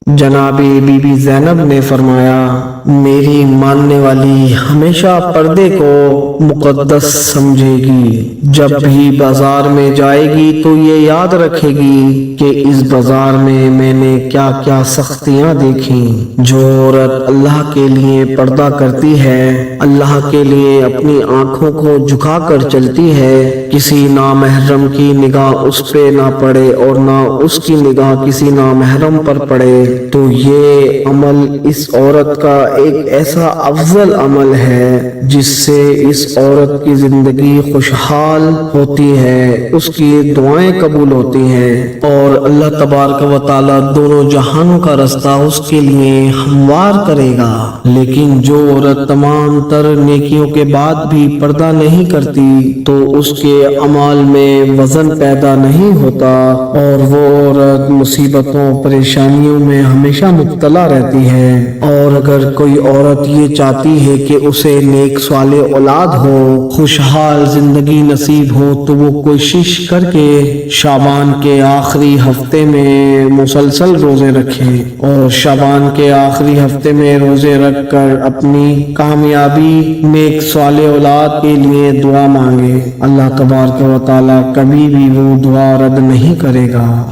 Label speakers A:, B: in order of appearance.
A: جناب be be زینب نے فرمایا، میری ماننے والی ہمیشہ پردے کو مقدس سمجھے گی، جب بھی بازار میں جائے گی تو یہ یاد رکھے گی کہ اس بازار میں نے کیا کیا سختیاں دیکھیں۔ جو عورت اللہ کے لیے پردہ کرتی ہے، اللہ کے لیے اپنی آنکھوں کو جھکا کر چلتی ہے، کسی نامحرم کی نگاہ اس پہ نہ پڑے اور نہ اس کی نگاہ کسی نامحرم پر پڑے، تو یہ عمل اس عورت کا ایک ایسا افضل عمل ہے جس سے اس عورت کی زندگی خوشحال ہوتی ہے، اس کی دعائیں قبول ہوتی ہیں اور اللہ تبارک و تعالی دونوں جہانوں کا رستہ اس کے لیے ہموار کرے گا۔ لیکن جو عورت تمام تر نیکیوں کے بعد بھی پردہ نہیں کرتی تو اس کے اعمال میں وزن پیدا نہیں ہوتا اور وہ عورت مصیبتوں پریشانیوں میں ہمیشہ مبتلا رہتی ہے۔ اور اگر کوئی عورت یہ چاہتی ہے کہ اسے نیک صالح اولاد ہو، خوشحال زندگی نصیب ہو، تو وہ کوشش کر کے شعبان کے آخری ہفتے میں مسلسل روزے رکھے اور شعبان کے آخری ہفتے میں روزے رکھ کر اپنی کامیابی نیک صالح اولاد کے لیے دعا مانگے۔ اللہ تبارک و تعالی کبھی بھی وہ دعا رد نہیں کرے گا۔